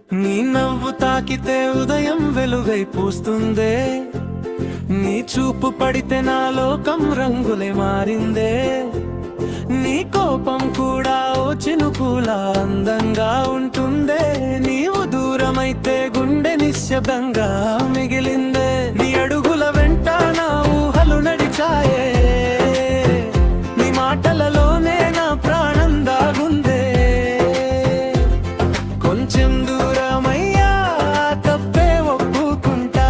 నీ నవ్వు తాకితే ఉదయం వెలుగై పూస్తుందే, నీ చూపు పడితే నా లోకం రంగులే మారిందే, నీ కోపం కూడా ఓ చినుకులా అందంగా ఉంటుందే, నీవు దూరమైతే గుండె నిశ్శబ్దంగా మిగిలిందే, నీ అడుగుల వెంట నా ఊహలు నడిచాయే, నీ మాటలలోనే నా ప్రాణం దాగుందే, కొంచెం దూరమయ్యా తప్పే ఒప్పుకుంటా,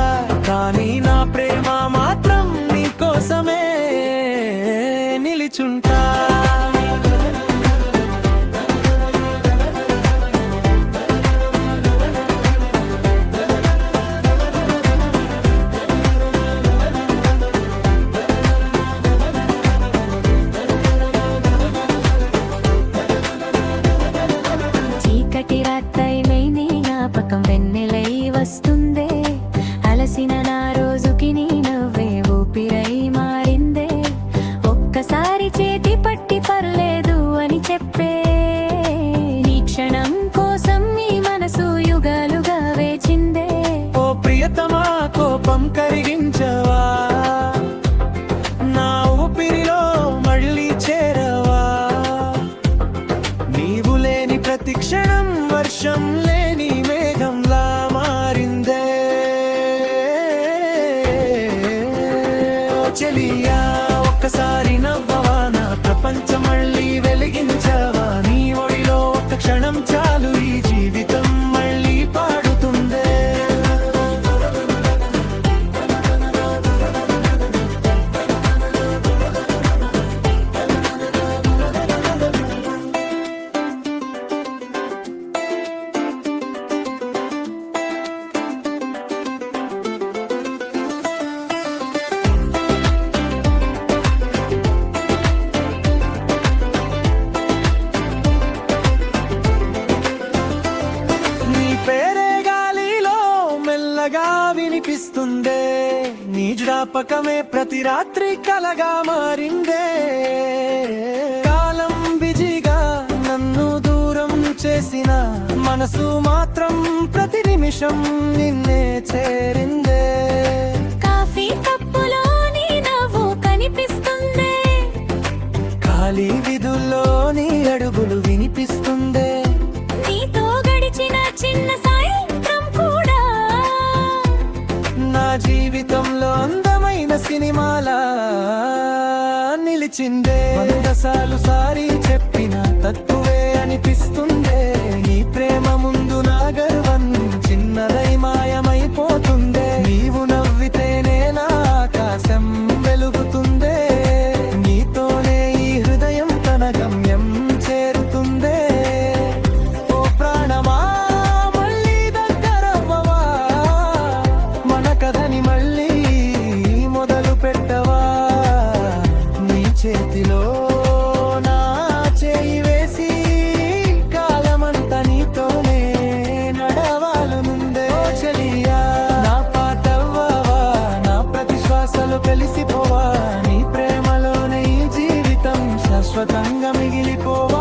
కానీ నా ప్రేమ మాత్రం నీ కోసమే నిలిచుంటా. చీకటి రాత్రైనై నీ జ్ఞాపకం వెన్నెలై వస్తుందే, అలసిన నా రోజుకి నీ నవ్వే ఊపిరై మారిందే, ఒక్కసారి చేతి పట్టి పర్లేదు అని చెప్పే నీ క్షణం కోసం నీ మనసు యుగాలుగా వేచిందే. ఓ ప్రియతమా కోపం కరిగించవా, నా ఊపిరిలో మళ్ళీ చేరవా, నీవు లేని ప్రతి క్షణం వర్షం లేని మేఘంలా మారిందే. ఓ చెలియా ఒక్కసారి నవ్వవా, నా ప్రపంచం మళ్ళీ వెలిగించవా, నీ ఒడిలో ఒక్క క్షణం చాలు ఈ జీవితం మళ్ళీ పాడుతుందే. నీ పేరే గాలిలో మెల్లగా వినిపిస్తుందే, నీ జ్ఞాపకమే ప్రతి రాత్రి కలగా మారిందే, కాలం బిజీగా నన్ను దూరం చేసిన మనసు మాత్రం ప్రతి నిమిషం నిన్నే చేరిందే. కాఫీ కప్పులో నీ నవ్వు కనిపిస్తుందే, ఖాళీ విధుల్లో నీ అడుగులు వినిపిస్తుందే, నీతో గడిచిన చిన్న సాయంత్రం కూడా నా జీవితంలో అందమైన సినిమాలా నిలిచిందే. 100 సార్లు సారీ చెప్పిన తక్కువే అనిపిస్తుందే, నీ ప్రేమ ముందు నా గర్వం చిన్నదై మాయమైపోతుందే, నీవు నవ్వితేనే నా ఆకాశం వెలుగుతుందే, నీతోనే ఈ హృదయం తన గమ్యం చేరుతుందే. ఓ ప్రాణమా మళ్ళీ దగ్గరవ్వవా, మన కథని మళ్ళీ మొదలు పెట్టవా, నీ చేతిలో నా చేయి వేసి కాలమంతా నీతోనే నడవాలనుందే. ఓ చెలియా నా పాటవ్వవా, నా ప్రతి శ్వాసలో కలిసిపోవా, నీ ప్రేమలోనే ఈ జీవితం శాశ్వతంగా మిగిలిపోవా.